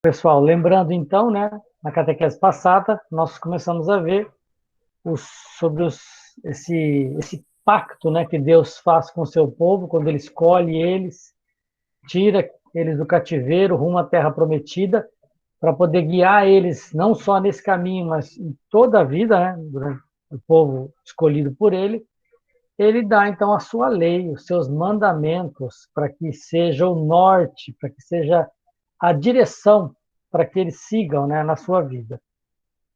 Pessoal, lembrando então, né, na catequese passada, nós começamos a ver os, sobre esse pacto, né, que Deus faz com o seu povo, quando Ele escolhe eles, tira eles do cativeiro rumo à terra prometida, para poder guiar eles não só nesse caminho, mas em toda a vida, né, durante o povo escolhido por Ele. Ele dá então a sua lei, os seus mandamentos, para que seja o norte, para que seja a direção para que eles sigam, né, na sua vida.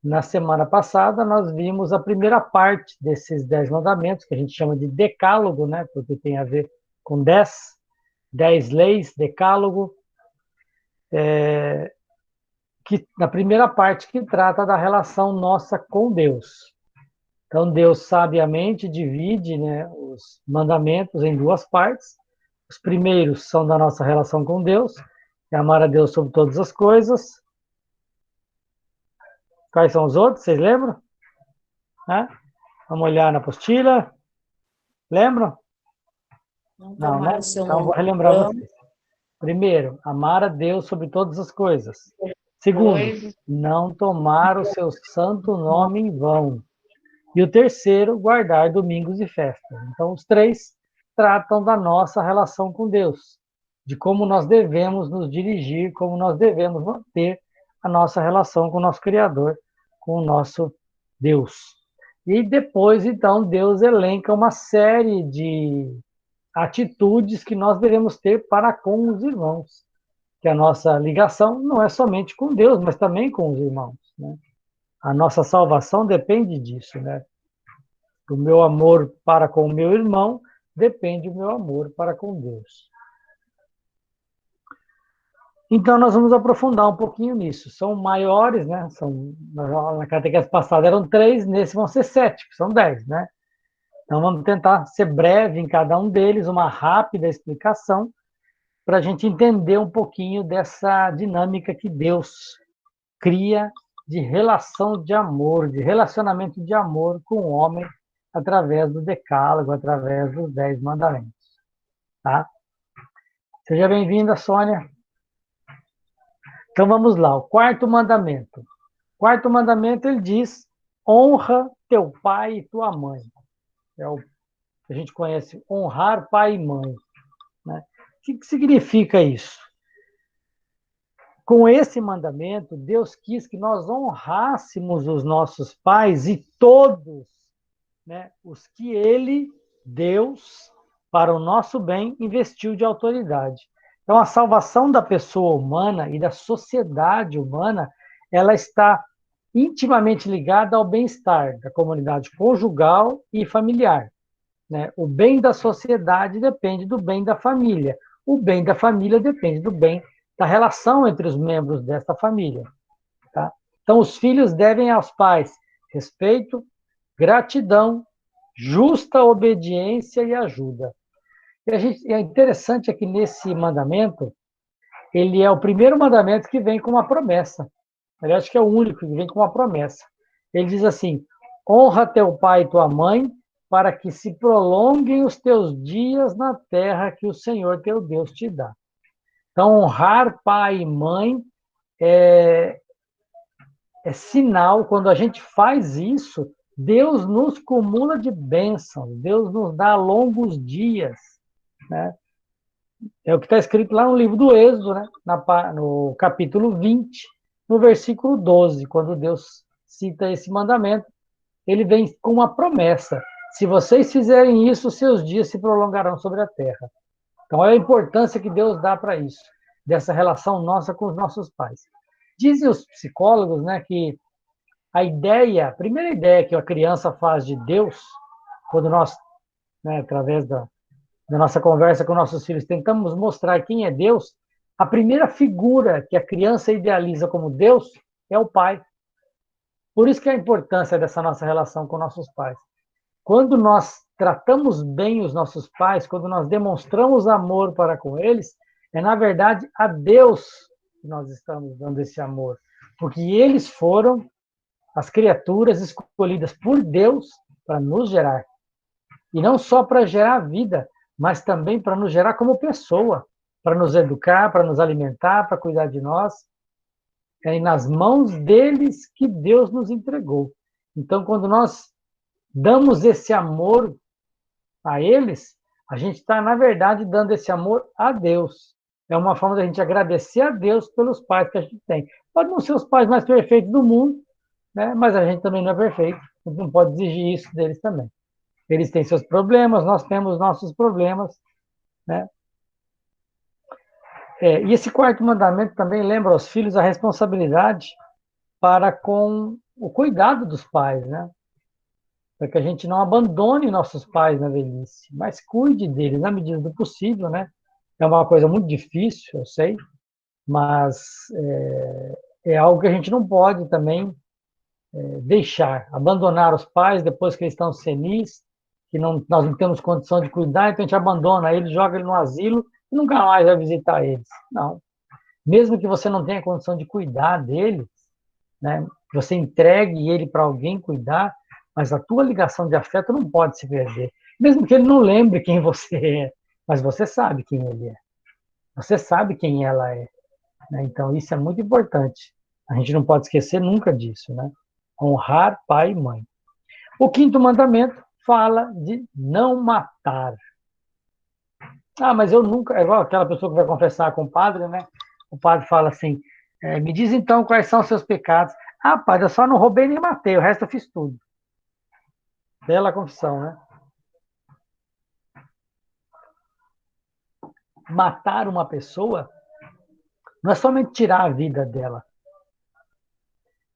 Na semana passada, nós vimos a primeira parte desses 10 mandamentos, que a gente chama de decálogo, né, porque tem a ver com 10 leis, decálogo, que na primeira parte que trata da relação nossa com Deus. Então, Deus sabiamente divide, né, os mandamentos em duas partes. Os primeiros são da nossa relação com Deus, é amar a Deus sobre todas as coisas. Quais são os outros? Vocês lembram? Né? Vamos olhar na apostila. Lembram? Não Não, tomar né? o seu Então, nome vou em relembrar vão, vocês. Primeiro, amar a Deus sobre todas as coisas. Segundo, depois, não tomar o seu santo nome em vão. E o terceiro, guardar domingos e festas. Então, os três tratam da nossa relação com Deus, de como nós devemos nos dirigir, como nós devemos manter a nossa relação com o nosso Criador, com o nosso Deus. E depois, então, Deus elenca uma série de atitudes que nós devemos ter para com os irmãos. Que a nossa ligação não é somente com Deus, mas também com os irmãos. Né? A nossa salvação depende disso, né? Do meu amor para com o meu irmão depende do meu amor para com Deus. Então, nós vamos aprofundar um pouquinho nisso. São maiores, né? Na catequese passada eram 3, nesse vão ser 7, são 10, né? Então, vamos tentar ser breve em cada um deles, uma rápida explicação, para a gente entender um pouquinho dessa dinâmica que Deus cria de relação de amor, de relacionamento de amor com o homem através do decálogo, através dos 10 mandamentos. Tá? Seja bem-vinda, Sônia. Então vamos lá, o quarto mandamento. O quarto mandamento ele diz: honra teu pai e tua mãe. É o que a gente conhece, honrar pai e mãe. Né? O que significa isso? Com esse mandamento, Deus quis que nós honrássemos os nossos pais e todos, né, os que Ele, Deus, para o nosso bem, investiu de autoridade. Então, a salvação da pessoa humana e da sociedade humana, ela está intimamente ligada ao bem-estar da comunidade conjugal e familiar. Né? O bem da sociedade depende do bem da família. O bem da família depende do bem da relação entre os membros desta família. Tá? Então, os filhos devem aos pais respeito, gratidão, justa obediência e ajuda. É interessante é que nesse mandamento, ele é o primeiro mandamento que vem com uma promessa. Aliás, acho que é o único que vem com uma promessa. Ele diz assim: honra teu pai e tua mãe, para que se prolonguem os teus dias na terra que o Senhor teu Deus te dá. Então, honrar pai e mãe é, é sinal, quando a gente faz isso, Deus nos cumula de bênçãos, Deus nos dá longos dias. Né? É o que está escrito lá no livro do Êxodo, né? No capítulo 20, no versículo 12, quando Deus cita esse mandamento, ele vem com uma promessa: se vocês fizerem isso, seus dias se prolongarão sobre a terra. Então, olha a importância que Deus dá para isso, dessa relação nossa com os nossos pais. Dizem os psicólogos, né, que a primeira ideia que a criança faz de Deus, quando nós, né, através da nossa conversa com nossos filhos, tentamos mostrar quem é Deus, a primeira figura que a criança idealiza como Deus é o pai. Por isso que é a importância dessa nossa relação com nossos pais. Quando nós tratamos bem os nossos pais, quando nós demonstramos amor para com eles, é na verdade a Deus que nós estamos dando esse amor, porque eles foram as criaturas escolhidas por Deus para nos gerar. E não só para gerar vida, mas também para nos gerar como pessoa, para nos educar, para nos alimentar, para cuidar de nós. é nas mãos deles que Deus nos entregou. Então, quando nós damos esse amor a eles, a gente está, na verdade, dando esse amor a Deus. É uma forma da gente agradecer a Deus pelos pais que a gente tem. Pode não ser os pais mais perfeitos do mundo, né? Mas a gente também não é perfeito. A gente não pode exigir isso deles também. Eles têm seus problemas, nós temos nossos problemas, né? E esse quarto mandamento também lembra aos filhos a responsabilidade para com o cuidado dos pais, né? Para que a gente não abandone nossos pais na velhice, mas cuide deles na medida do possível, né? É uma coisa muito difícil, eu sei, mas é algo que a gente não pode também deixar, abandonar os pais depois que eles estão senis, que não, nós não temos condição de cuidar, então a gente abandona eles, joga ele no asilo e nunca mais vai visitar eles. Não. Mesmo que você não tenha condição de cuidar deles, né, que você entregue ele para alguém cuidar, mas a tua ligação de afeto não pode se perder. Mesmo que ele não lembre quem você é, mas você sabe quem ele é. Você sabe quem ela é. Né? Então, isso é muito importante. A gente não pode esquecer nunca disso, né? Honrar pai e mãe. O quinto mandamento fala de não matar. Ah, mas eu nunca. É igual aquela pessoa que vai confessar com o padre, né? O padre fala assim: me diz então quais são os seus pecados. Ah, padre, eu só não roubei nem matei, o resto eu fiz tudo. Bela confissão, né? Matar uma pessoa não é somente tirar a vida dela,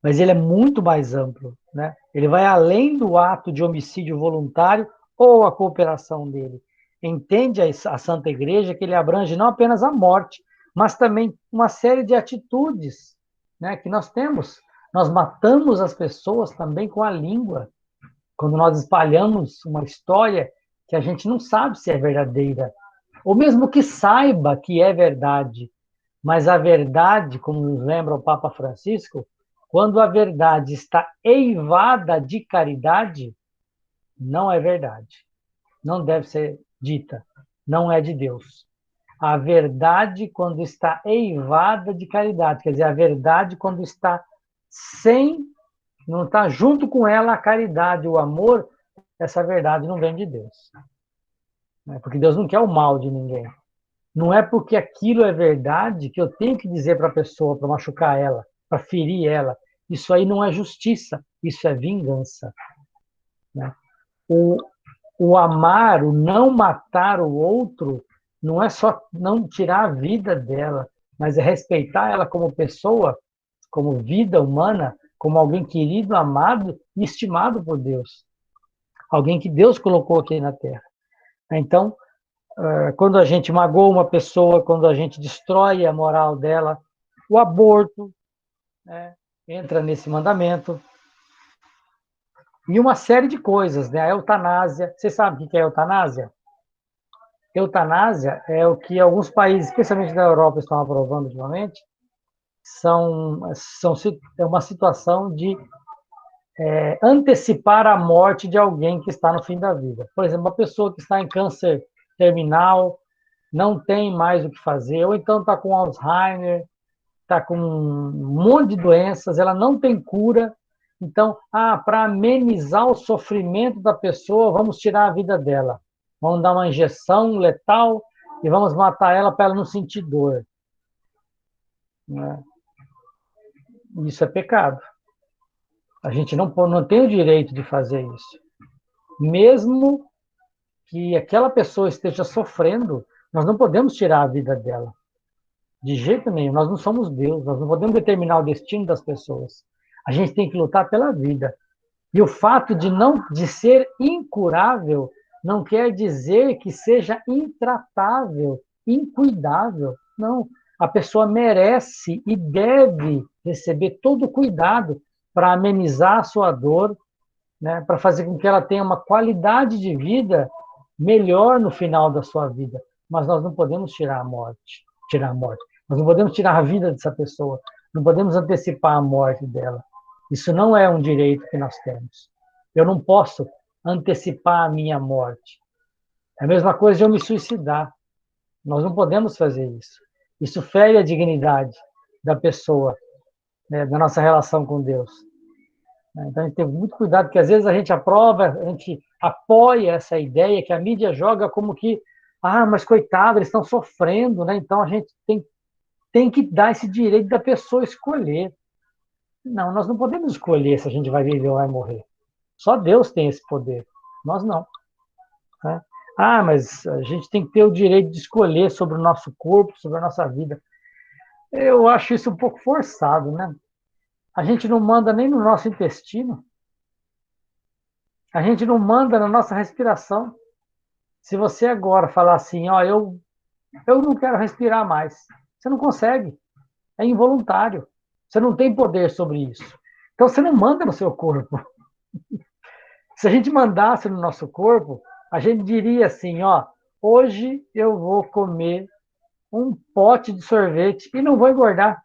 mas ele é muito mais amplo, né? Ele vai além do ato de homicídio voluntário ou a cooperação dele. Entende a Santa Igreja que ele abrange não apenas a morte, mas também uma série de atitudes, né, que nós temos. Nós matamos as pessoas também com a língua, quando nós espalhamos uma história que a gente não sabe se é verdadeira, ou mesmo que saiba que é verdade, mas a verdade, como nos lembra o Papa Francisco, quando a verdade está eivada de caridade, não é verdade. Não deve ser dita. Não é de Deus. A verdade, quando está eivada de caridade, quer dizer, a verdade, quando está sem, não está junto com ela a caridade, o amor, essa verdade não vem de Deus. Porque Deus não quer o mal de ninguém. Não é porque aquilo é verdade que eu tenho que dizer para a pessoa, para machucar ela, para ferir ela. Isso aí não é justiça, isso é vingança. Né? O, o amar, o não matar o outro, não é só não tirar a vida dela, mas é respeitar ela como pessoa, como vida humana, como alguém querido, amado e estimado por Deus. Alguém que Deus colocou aqui na Terra. Então, quando a gente magoa uma pessoa, quando a gente destrói a moral dela, o aborto, né, entra nesse mandamento. E uma série de coisas, né? A eutanásia. Você sabe o que é eutanásia? Eutanásia é o que alguns países, especialmente da Europa, estão aprovando ultimamente. É uma situação de antecipar a morte de alguém que está no fim da vida. Por exemplo, uma pessoa que está em câncer terminal, não tem mais o que fazer, ou então está com Alzheimer, está com um monte de doenças, ela não tem cura. Então, para amenizar o sofrimento da pessoa, vamos tirar a vida dela. Vamos dar uma injeção letal e vamos matar ela para ela não sentir dor. Né? Isso é pecado. A gente não tem o direito de fazer isso. Mesmo que aquela pessoa esteja sofrendo, nós não podemos tirar a vida dela. De jeito nenhum. Nós não somos Deus, nós não podemos determinar o destino das pessoas. A gente tem que lutar pela vida. E o fato de ser incurável não quer dizer que seja intratável, incuidável. Não. A pessoa merece e deve receber todo o cuidado para amenizar a sua dor, né, para fazer com que ela tenha uma qualidade de vida melhor no final da sua vida. Mas nós não podemos tirar a morte. Nós não podemos tirar a vida dessa pessoa. Não podemos antecipar a morte dela. Isso não é um direito que nós temos. Eu não posso antecipar a minha morte. É a mesma coisa de eu me suicidar. Nós não podemos fazer isso. Isso fere a dignidade da pessoa. né, da nossa relação com Deus. Então, a gente tem muito cuidado, porque às vezes a gente aprova, a gente apoia essa ideia que a mídia joga como que, mas coitado, eles estão sofrendo, né? Então a gente tem que dar esse direito da pessoa escolher. Não, nós não podemos escolher se a gente vai viver ou vai morrer. Só Deus tem esse poder, nós não. Né? Mas a gente tem que ter o direito de escolher sobre o nosso corpo, sobre a nossa vida. Eu acho isso um pouco forçado, né? A gente não manda nem no nosso intestino. A gente não manda na nossa respiração. Se você agora falar assim, eu não quero respirar mais, você não consegue. É involuntário. Você não tem poder sobre isso. Então você não manda no seu corpo. Se a gente mandasse no nosso corpo, a gente diria assim, hoje eu vou comer um pote de sorvete e não vou engordar.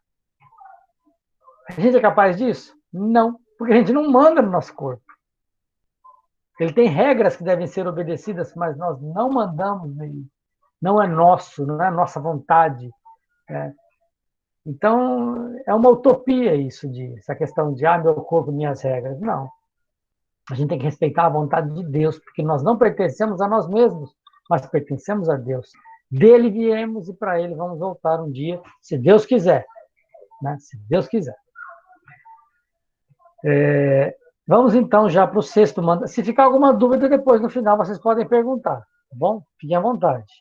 A gente é capaz disso? Não, porque a gente não manda no nosso corpo. Ele tem regras que devem ser obedecidas, mas nós não mandamos nele. Não é nosso, não é nossa vontade. Então, é uma utopia isso, essa questão de, meu corpo, minhas regras. Não. A gente tem que respeitar a vontade de Deus, porque nós não pertencemos a nós mesmos, mas pertencemos a Deus. Dele viemos e para ele vamos voltar um dia, se Deus quiser. Né? Se Deus quiser. Vamos então já para o sexto mandamento. Se ficar alguma dúvida, depois no final vocês podem perguntar, tá bom? Fiquem à vontade.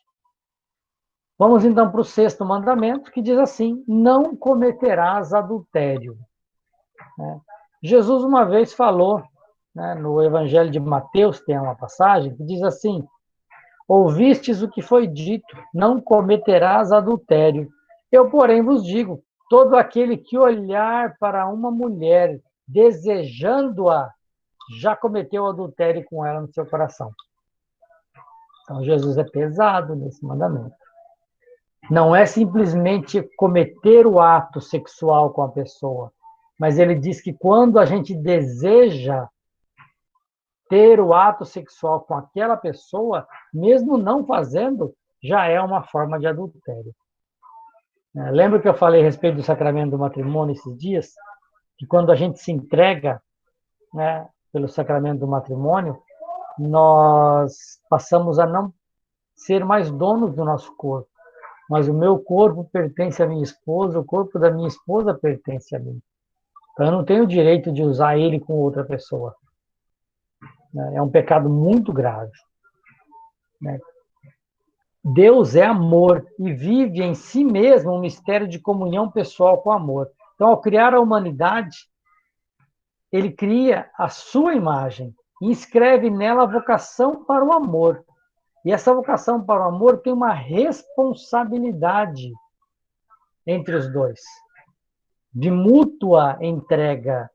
Vamos então para o sexto mandamento, que diz assim: não cometerás adultério. Jesus uma vez falou, no Evangelho de Mateus, tem uma passagem que diz assim: ouvistes o que foi dito, não cometerás adultério. Eu, porém, vos digo, todo aquele que olhar para uma mulher desejando-a, já cometeu adultério com ela no seu coração. Então, Jesus é pesado nesse mandamento. Não é simplesmente cometer o ato sexual com a pessoa, mas ele diz que quando a gente deseja ter o ato sexual com aquela pessoa, mesmo não fazendo, já é uma forma de adultério. Lembra que eu falei a respeito do sacramento do matrimônio esses dias? Que quando a gente se entrega, pelo sacramento do matrimônio, nós passamos a não ser mais donos do nosso corpo. Mas o meu corpo pertence à minha esposa, o corpo da minha esposa pertence a mim. Então eu não tenho o direito de usar ele com outra pessoa. É um pecado muito grave. Deus é amor e vive em si mesmo um mistério de comunhão pessoal com o amor. Então, ao criar a humanidade, ele cria a sua imagem e inscreve nela a vocação para o amor. E essa vocação para o amor tem uma responsabilidade entre os dois, de mútua entrega.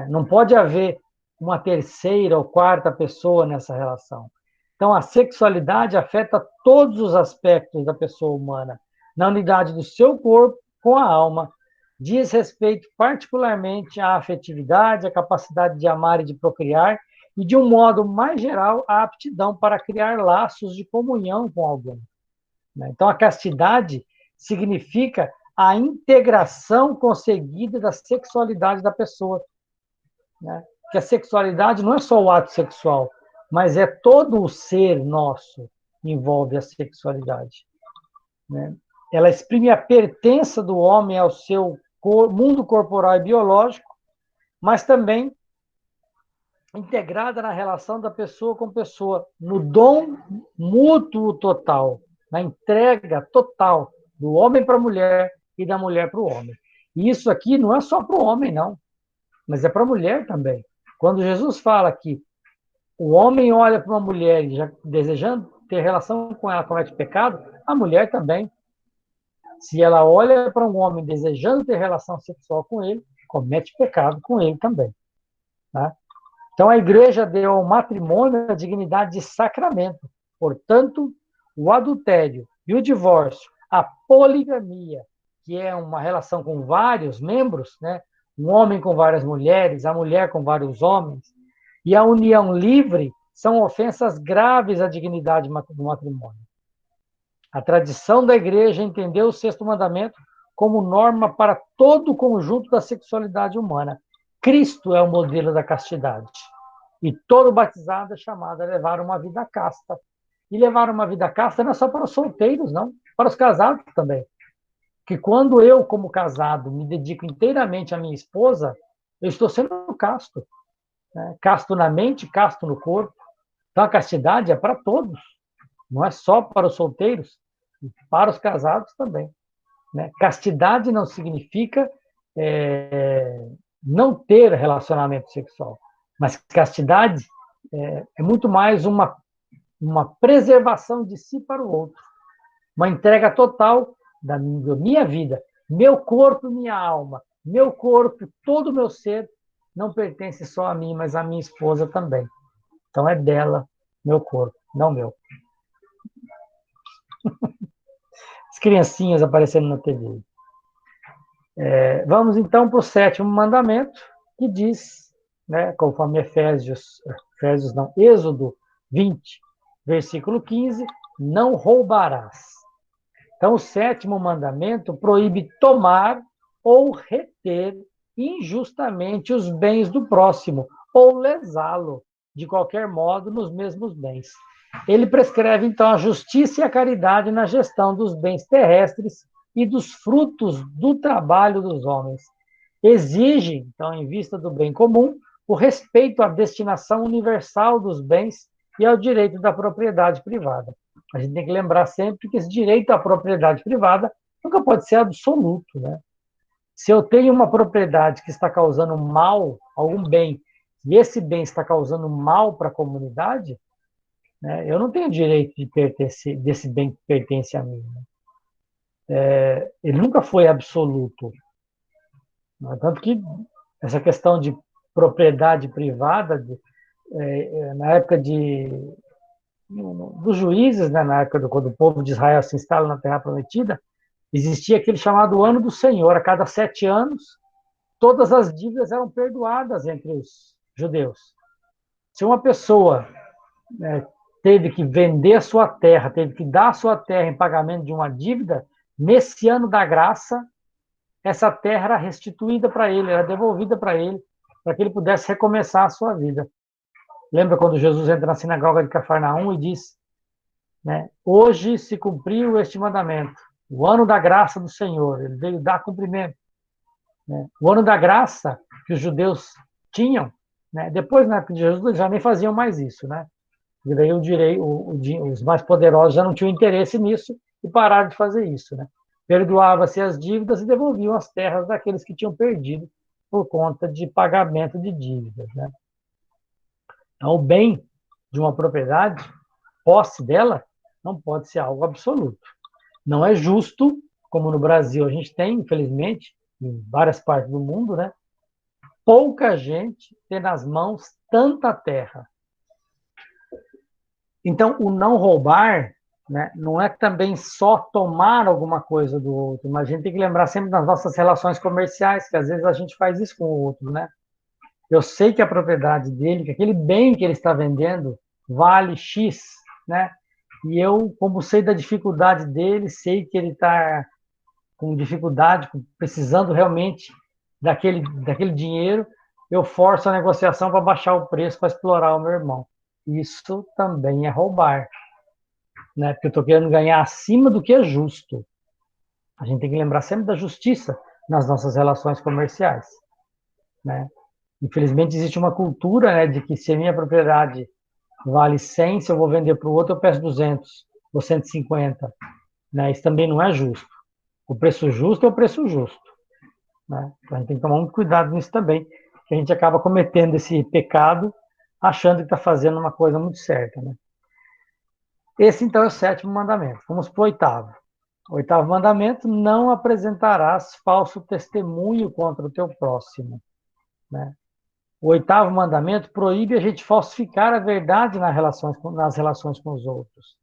Não pode haver uma terceira ou quarta pessoa nessa relação. Então, a sexualidade afeta todos os aspectos da pessoa humana, na unidade do seu corpo com a alma. Diz respeito particularmente à afetividade, à capacidade de amar e de procriar, e, de um modo mais geral, à aptidão para criar laços de comunhão com alguém. Então, a castidade significa a integração conseguida da sexualidade da pessoa. Que a sexualidade não é só o ato sexual, mas é todo o ser nosso que envolve a sexualidade. Ela exprime a pertença do homem ao seu mundo corporal e biológico, mas também integrada na relação da pessoa com pessoa, no dom mútuo total, na entrega total do homem para a mulher e da mulher para o homem. E isso aqui não é só para o homem, não, mas é para a mulher também. Quando Jesus fala que o homem olha para uma mulher já desejando ter relação com ela, comete pecado, a mulher também. Se ela olha para um homem desejando ter relação sexual com ele, comete pecado com ele também. Tá? Então, a igreja deu ao matrimônio a dignidade de sacramento. Portanto, o adultério e o divórcio, a poligamia, que é uma relação com vários membros, um homem com várias mulheres, a mulher com vários homens, e a união livre são ofensas graves à dignidade do matrimônio. A tradição da igreja entendeu o sexto mandamento como norma para todo o conjunto da sexualidade humana. Cristo é o modelo da castidade. E todo batizado é chamado a levar uma vida casta. E levar uma vida casta não é só para os solteiros, não, para os casados também. Que quando eu, como casado, me dedico inteiramente à minha esposa, eu estou sendo casto. Né? Casto na mente, casto no corpo. Então a castidade é para todos, não é só para os solteiros, para os casados também. Né? Castidade não significa não ter relacionamento sexual, mas castidade é muito mais uma preservação de si para o outro, uma entrega total da minha vida, meu corpo, minha alma, meu corpo, todo o meu ser não pertence só a mim, mas à minha esposa também. Então é dela meu corpo, não meu. As criancinhas aparecendo na TV. Vamos então para o sétimo mandamento, que diz, né, conforme Êxodo 20, versículo 15, não roubarás. Então, o sétimo mandamento proíbe tomar ou reter injustamente os bens do próximo, ou lesá-lo, de qualquer modo, nos mesmos bens. Ele prescreve, então, a justiça e a caridade na gestão dos bens terrestres e dos frutos do trabalho dos homens. Exige, então, em vista do bem comum, o respeito à destinação universal dos bens e ao direito da propriedade privada. A gente tem que lembrar sempre que esse direito à propriedade privada nunca pode ser absoluto, né? Se eu tenho uma propriedade que está causando mal, algum bem, e esse bem está causando mal para a comunidade, né, eu não tenho direito de pertencer desse bem que pertence a mim. Né? Ele nunca foi absoluto. Né? Tanto que essa questão de propriedade privada, na época dos juízes, né, na época quando o povo de Israel se instala na Terra Prometida, existia aquele chamado Ano do Senhor. A cada 7 anos, todas as dívidas eram perdoadas entre os judeus. Se uma pessoa teve que vender a sua terra, teve que dar a sua terra em pagamento de uma dívida, nesse ano da graça, essa terra era restituída para ele, era devolvida para ele, para que ele pudesse recomeçar a sua vida. Lembra quando Jesus entra na sinagoga de Cafarnaum e diz, né, hoje se cumpriu este mandamento, o ano da graça do Senhor, ele veio dar cumprimento. Né? O ano da graça que os judeus tinham, né, depois, na época de Jesus, eles já nem faziam mais isso, né? E daí os mais poderosos já não tinham interesse nisso e pararam de fazer isso, né? Perdoava-se as dívidas e devolviam as terras daqueles que tinham perdido por conta de pagamento de dívidas, né? Então, o bem de uma propriedade, posse dela, não pode ser algo absoluto. Não é justo, como no Brasil a gente tem, infelizmente, em várias partes do mundo, né? Pouca gente tem nas mãos tanta terra. Então, o não roubar, né, não é também só tomar alguma coisa do outro, mas a gente tem que lembrar sempre das nossas relações comerciais, que às vezes a gente faz isso com o outro, né? Eu sei que a propriedade dele, que aquele bem que ele está vendendo vale X, né? E eu, como sei da dificuldade dele, sei que ele está com dificuldade, precisando realmente daquele dinheiro, eu forço a negociação para baixar o preço para explorar o meu irmão. Isso também é roubar, né? Porque eu estou querendo ganhar acima do que é justo. A gente tem que lembrar sempre da justiça nas nossas relações comerciais, né? Infelizmente existe uma cultura, né, de que se a minha propriedade vale 100, se eu vou vender para o outro eu peço 200 ou 150, né? Isso também não é justo. O preço justo é o preço justo, né? Então a gente tem que tomar muito cuidado nisso também, que a gente acaba cometendo esse pecado achando que está fazendo uma coisa muito certa, né? Esse, então, é o sétimo mandamento. Vamos para o oitavo. O oitavo mandamento, não apresentarás falso testemunho contra o teu próximo, né? O oitavo mandamento proíbe a gente falsificar a verdade nas relações com os outros.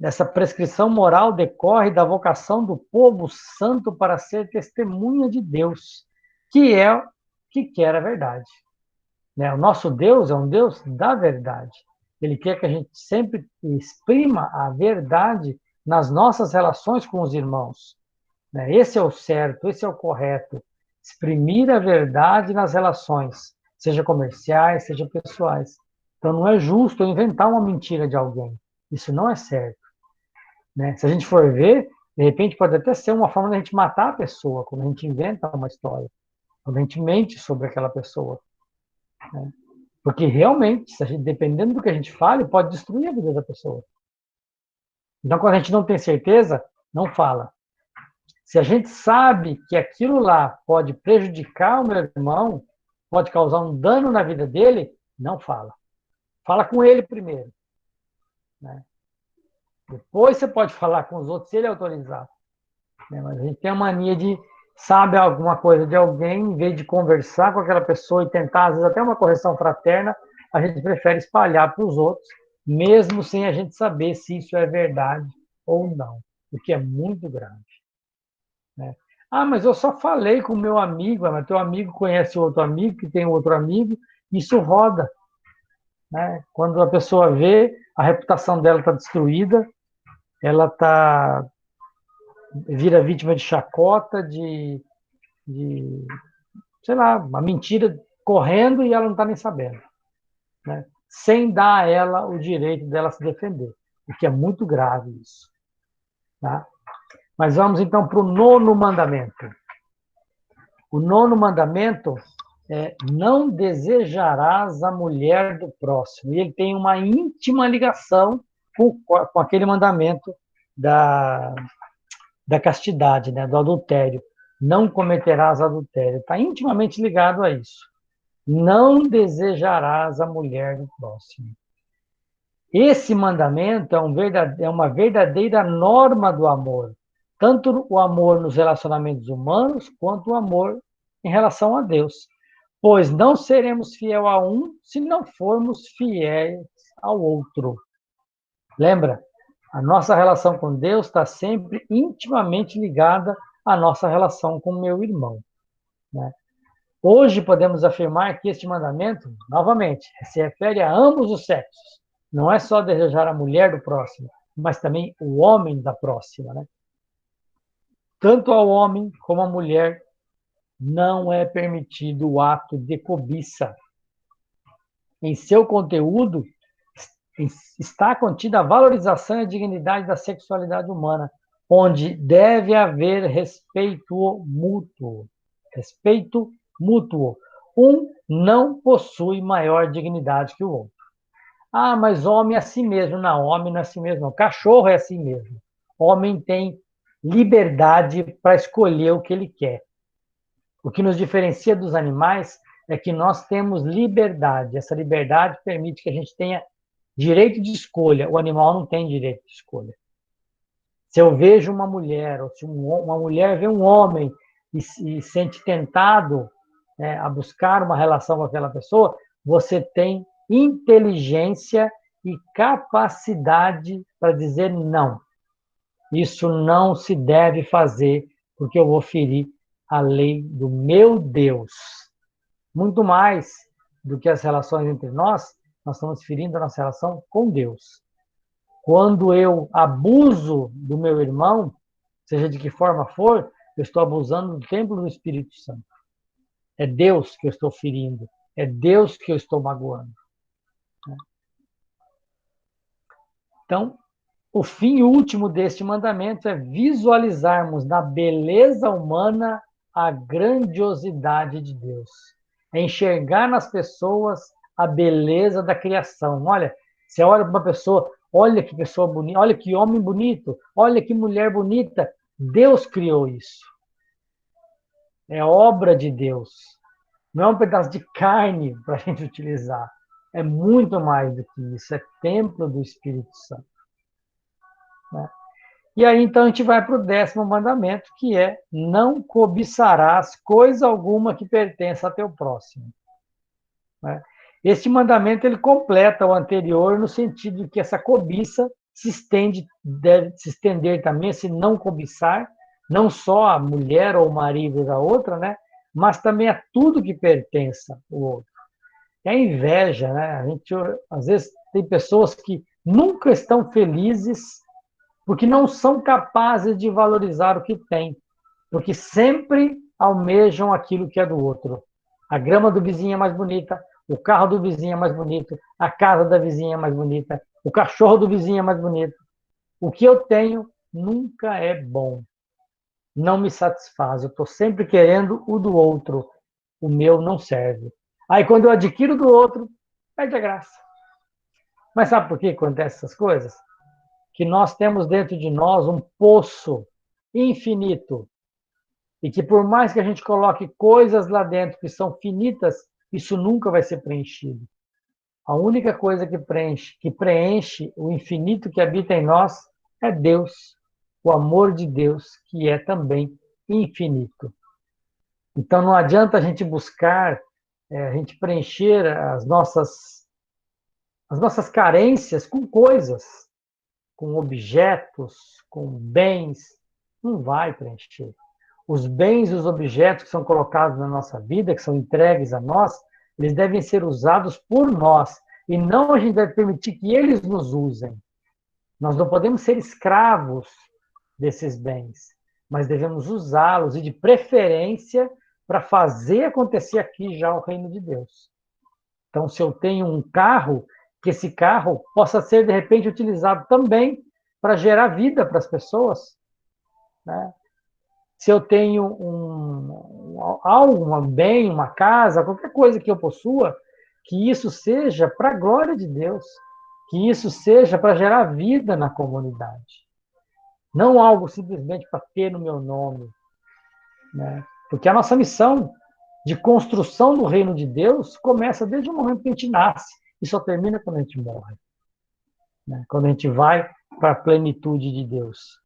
Essa prescrição moral decorre da vocação do povo santo para ser testemunha de Deus, que quer a verdade. Né? O nosso Deus é um Deus da verdade. Ele quer que a gente sempre exprima a verdade nas nossas relações com os irmãos. né? Esse é o certo, esse é o correto. Exprimir a verdade nas relações, seja comerciais, seja pessoais. Então, não é justo eu inventar uma mentira de alguém. Isso não é certo, né? Se a gente for ver, de repente pode até ser uma forma de a gente matar a pessoa, quando a gente inventa uma história, quando a gente mente sobre aquela pessoa, né? Porque realmente, se a gente, dependendo do que a gente fale, pode destruir a vida da pessoa. Então, quando a gente não tem certeza, não fala. Se a gente sabe que aquilo lá pode prejudicar o meu irmão, pode causar um dano na vida dele, não fala. Fala com ele primeiro, né? Depois você pode falar com os outros se ele autorizar, né? Mas a gente tem a mania de sabe alguma coisa de alguém, em vez de conversar com aquela pessoa e tentar, às vezes, até uma correção fraterna, a gente prefere espalhar para os outros, mesmo sem a gente saber se isso é verdade ou não, o que é muito grave, né? Ah, mas eu só falei com o meu amigo, mas teu amigo conhece outro amigo, que tem outro amigo, isso roda, né? Quando a pessoa vê, a reputação dela está destruída, ela vira vítima de chacota, de, sei lá, uma mentira correndo e ela não está nem sabendo, né? Sem dar a ela o direito dela se defender, o que é muito grave isso, tá? Mas vamos então para o nono mandamento. O nono mandamento é: não desejarás a mulher do próximo. E ele tem uma íntima ligação com aquele mandamento da, da castidade, né, do adultério. Não cometerás adultério. Está intimamente ligado a isso. Não desejarás a mulher do próximo. Esse mandamento é uma verdadeira norma do amor. Tanto o amor nos relacionamentos humanos, quanto o amor em relação a Deus. Pois não seremos fiel a um se não formos fiéis ao outro. Lembra? A nossa relação com Deus está sempre intimamente ligada à nossa relação com o meu irmão, né? Hoje podemos afirmar que este mandamento, novamente, se refere a ambos os sexos. Não é só desejar a mulher do próximo, mas também o homem da próxima, né? Tanto ao homem como à mulher não é permitido o ato de cobiça. Em seu conteúdo está contida a valorização e a dignidade da sexualidade humana, onde deve haver respeito mútuo. Respeito mútuo. Um não possui maior dignidade que o outro. Ah, mas homem é assim mesmo. Não, homem não é assim mesmo. Não. Cachorro é assim mesmo. Homem tem liberdade para escolher o que ele quer. O que nos diferencia dos animais é que nós temos liberdade. Essa liberdade permite que a gente tenha direito de escolha. O animal não tem direito de escolha. Se eu vejo uma mulher, ou se uma mulher vê um homem e sente tentado, né, a buscar uma relação com aquela pessoa, você tem inteligência e capacidade para dizer não. Isso não se deve fazer, porque eu vou ferir a lei do meu Deus. Muito mais do que as relações entre nós estamos ferindo a nossa relação com Deus. Quando eu abuso do meu irmão, seja de que forma for, eu estou abusando do templo do Espírito Santo. É Deus que eu estou ferindo. É Deus que eu estou magoando. Então, o fim último deste mandamento é visualizarmos na beleza humana a grandiosidade de Deus. É enxergar nas pessoas a beleza da criação. Olha, você olha para uma pessoa, olha que pessoa bonita, olha que homem bonito, olha que mulher bonita. Deus criou isso. É obra de Deus. Não é um pedaço de carne para a gente utilizar. É muito mais do que isso. É templo do Espírito Santo, né? E aí, então, a gente vai para o 10º mandamento, que é: não cobiçarás coisa alguma que pertença a teu próximo, né? Este mandamento ele completa o anterior no sentido de que essa cobiça deve se estender também, se não cobiçar, não só a mulher ou o marido da outra, né? Mas também a tudo que pertença ao outro. É a inveja, né? A gente, às vezes, tem pessoas que nunca estão felizes porque não são capazes de valorizar o que têm. porque sempre almejam aquilo que é do outro. A grama do vizinho é mais bonita, o carro do vizinho é mais bonito, a casa da vizinha é mais bonita, o cachorro do vizinho é mais bonito. O que eu tenho nunca é bom, não me satisfaz. Eu estou sempre querendo o do outro, o meu não serve. Aí quando eu adquiro do outro, perde a graça. Mas sabe por que acontecem essas coisas? Que nós temos dentro de nós um poço infinito e que por mais que a gente coloque coisas lá dentro que são finitas, isso nunca vai ser preenchido. A única coisa que preenche o infinito que habita em nós é Deus, o amor de Deus, que é também infinito. Então não adianta a gente buscar, a gente preencher as nossas carências com coisas, com objetos, com bens, não vai preencher. Os bens e os objetos que são colocados na nossa vida, que são entregues a nós, eles devem ser usados por nós. E não a gente deve permitir que eles nos usem. Nós não podemos ser escravos desses bens, mas devemos usá-los e, de preferência, para fazer acontecer aqui já o reino de Deus. Então, se eu tenho um carro, que esse carro possa ser, de repente, utilizado também para gerar vida para as pessoas, né? Se eu tenho algo, um bem, uma casa, qualquer coisa que eu possua, que isso seja para a glória de Deus, que isso seja para gerar vida na comunidade. Não algo simplesmente para ter no meu nome, né? Porque a nossa missão de construção do reino de Deus começa desde o momento que a gente nasce e só termina quando a gente morre, né? Quando a gente vai para a plenitude de Deus.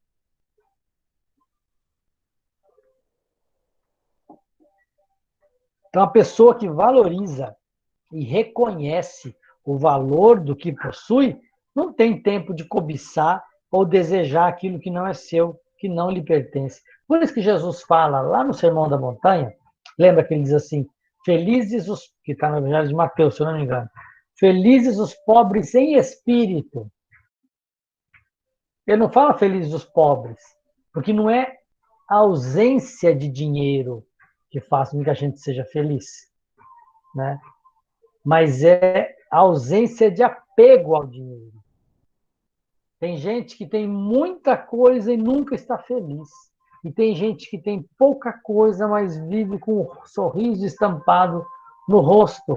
Então, a pessoa que valoriza e reconhece o valor do que possui, não tem tempo de cobiçar ou desejar aquilo que não é seu, que não lhe pertence. Por isso que Jesus fala lá no Sermão da Montanha, lembra que ele diz assim, felizes os, que está no Evangelho de Mateus, se eu não me engano, felizes os pobres em espírito. Ele não fala felizes os pobres, porque não é a ausência de dinheiro que faz com que a gente seja feliz, né? Mas é a ausência de apego ao dinheiro. Tem gente que tem muita coisa e nunca está feliz. E tem gente que tem pouca coisa, mas vive com um sorriso estampado no rosto,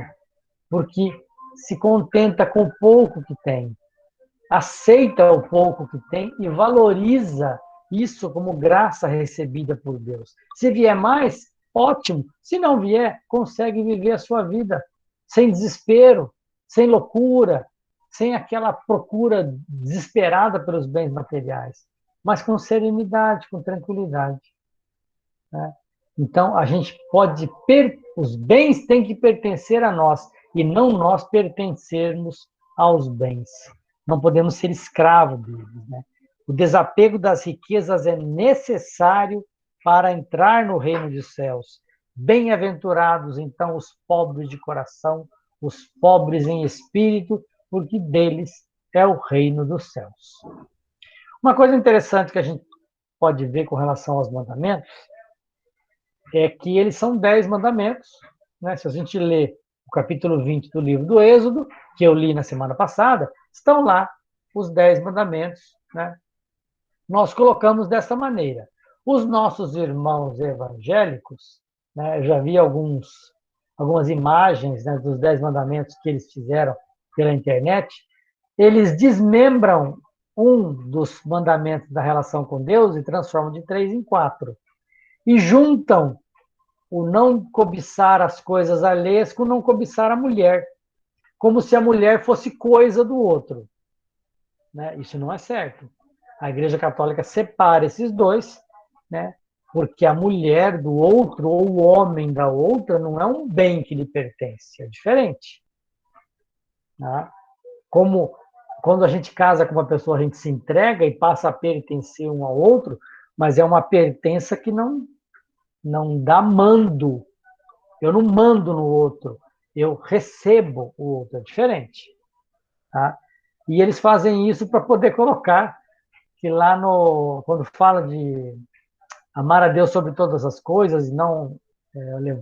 porque se contenta com o pouco que tem, aceita o pouco que tem e valoriza isso como graça recebida por Deus. Se vier mais, ótimo. Se não vier, consegue viver a sua vida sem desespero, sem loucura, sem aquela procura desesperada pelos bens materiais, mas com serenidade, com tranquilidade, né? Então, a gente pode... Os bens têm que pertencer a nós e não nós pertencermos aos bens. Não podemos ser escravos deles, né? O desapego das riquezas é necessário para entrar no reino dos céus. Bem-aventurados, então, os pobres de coração, os pobres em espírito, porque deles é o reino dos céus. Uma coisa interessante que a gente pode ver com relação aos mandamentos é que eles são 10 mandamentos, né? Se a gente lê o capítulo 20 do livro do Êxodo, que eu li na semana passada, estão lá os 10 mandamentos, né? Nós colocamos dessa maneira. Os nossos irmãos evangélicos, né, eu já vi algumas imagens, né, dos 10 mandamentos que eles fizeram pela internet, eles desmembram um dos mandamentos da relação com Deus e transformam de 3 em 4. E juntam o não cobiçar as coisas alheias com não cobiçar a mulher, como se a mulher fosse coisa do outro, né? Isso não é certo. A Igreja Católica separa esses dois, né? Porque a mulher do outro ou o homem da outra não é um bem que lhe pertence, é diferente, tá? Como quando a gente casa com uma pessoa, a gente se entrega e passa a pertencer um ao outro, mas é uma pertença que não dá mando. Eu não mando no outro, eu recebo o outro, é diferente, tá? E eles fazem isso para poder colocar que lá no, quando fala amar a Deus sobre todas as coisas e não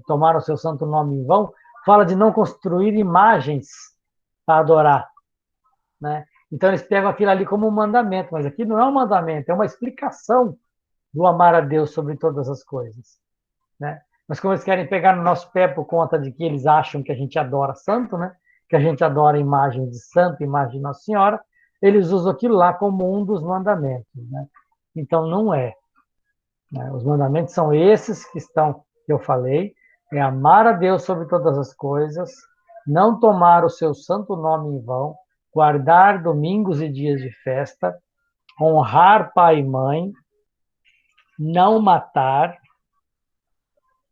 tomar o seu santo nome em vão, fala de não construir imagens para adorar, né? Então eles pegam aquilo ali como um mandamento, mas aqui não é um mandamento, é uma explicação do amar a Deus sobre todas as coisas, né? Mas como eles querem pegar no nosso pé por conta de que eles acham que a gente adora santo, né? Que a gente adora a imagem de santo, imagem de Nossa Senhora, eles usam aquilo lá como um dos mandamentos, né? Então não é, né? Os mandamentos são esses que eu falei, é amar a Deus sobre todas as coisas, não tomar o seu santo nome em vão, guardar domingos e dias de festa, honrar pai e mãe, não matar,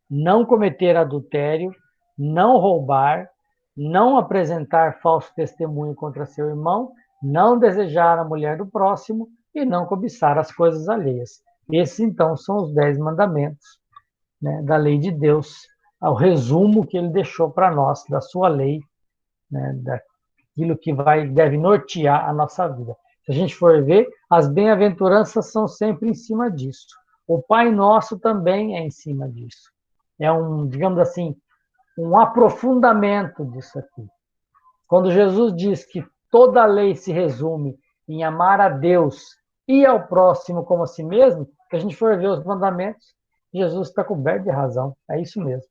não cometer adultério, não roubar, não apresentar falso testemunho contra seu irmão, não desejar a mulher do próximo e não cobiçar as coisas alheias. Esses, então, são os 10 mandamentos, né, da lei de Deus, ao resumo que ele deixou para nós, da sua lei, né, daquilo que deve nortear a nossa vida. Se a gente for ver, as bem-aventuranças são sempre em cima disso. O Pai Nosso também é em cima disso. É digamos assim, um aprofundamento disso aqui. Quando Jesus diz que toda a lei se resume em amar a Deus e ao próximo como a si mesmo, se a gente for ver os mandamentos, Jesus está coberto de razão. É isso mesmo.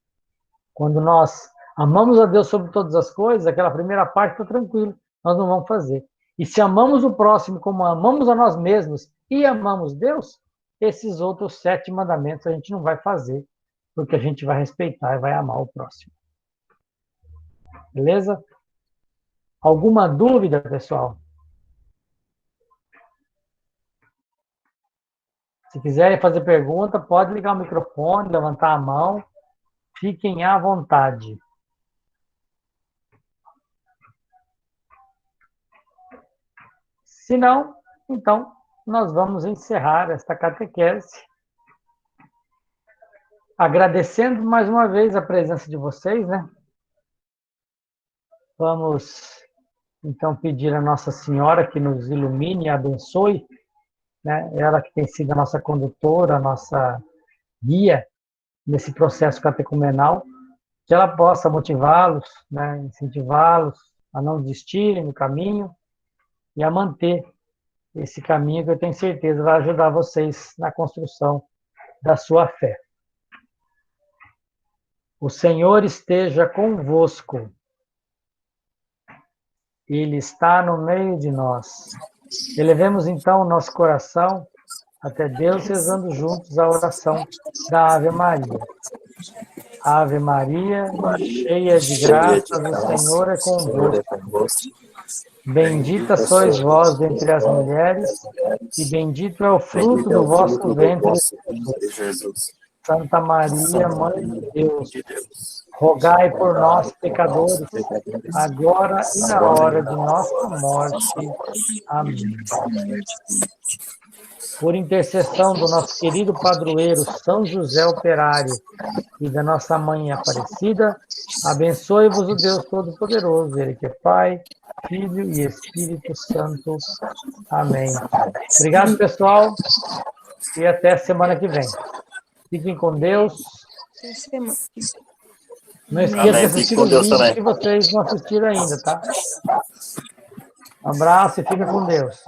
Quando nós amamos a Deus sobre todas as coisas, aquela primeira parte está tranquilo, nós não vamos fazer. E se amamos o próximo como amamos a nós mesmos e amamos Deus, esses outros 7 mandamentos a gente não vai fazer, porque a gente vai respeitar e vai amar o próximo. Beleza? Alguma dúvida, pessoal? Se quiserem fazer pergunta, pode ligar o microfone, levantar a mão. Fiquem à vontade. Se não, então, nós vamos encerrar esta catequese, agradecendo mais uma vez a presença de vocês, né? Vamos, então, pedir a Nossa Senhora que nos ilumine e abençoe, né? Ela que tem sido a nossa condutora, a nossa guia nesse processo catecumenal, que ela possa motivá-los, né? Incentivá-los a não desistirem no caminho e a manter esse caminho que eu tenho certeza vai ajudar vocês na construção da sua fé. O Senhor esteja convosco. Ele está no meio de nós. Elevemos então o nosso coração até Deus, rezando juntos a oração da Ave Maria. Ave Maria, cheia de graça, o Senhor é convosco. Bendita sois vós dentre as mulheres, e bendito é o fruto do vosso ventre, Jesus. Santa Maria, Mãe de Deus, rogai por nós, pecadores, agora e na hora de nossa morte. Amém. Por intercessão do nosso querido padroeiro São José Operário e da nossa Mãe Aparecida, abençoe-vos o Deus Todo-Poderoso, Ele que é Pai, Filho e Espírito Santo. Amém. Obrigado, pessoal, e até semana que vem. Fiquem com Deus. Não esqueça de assistir o vídeo que vocês não assistiram ainda, tá? Um abraço e fica com Deus.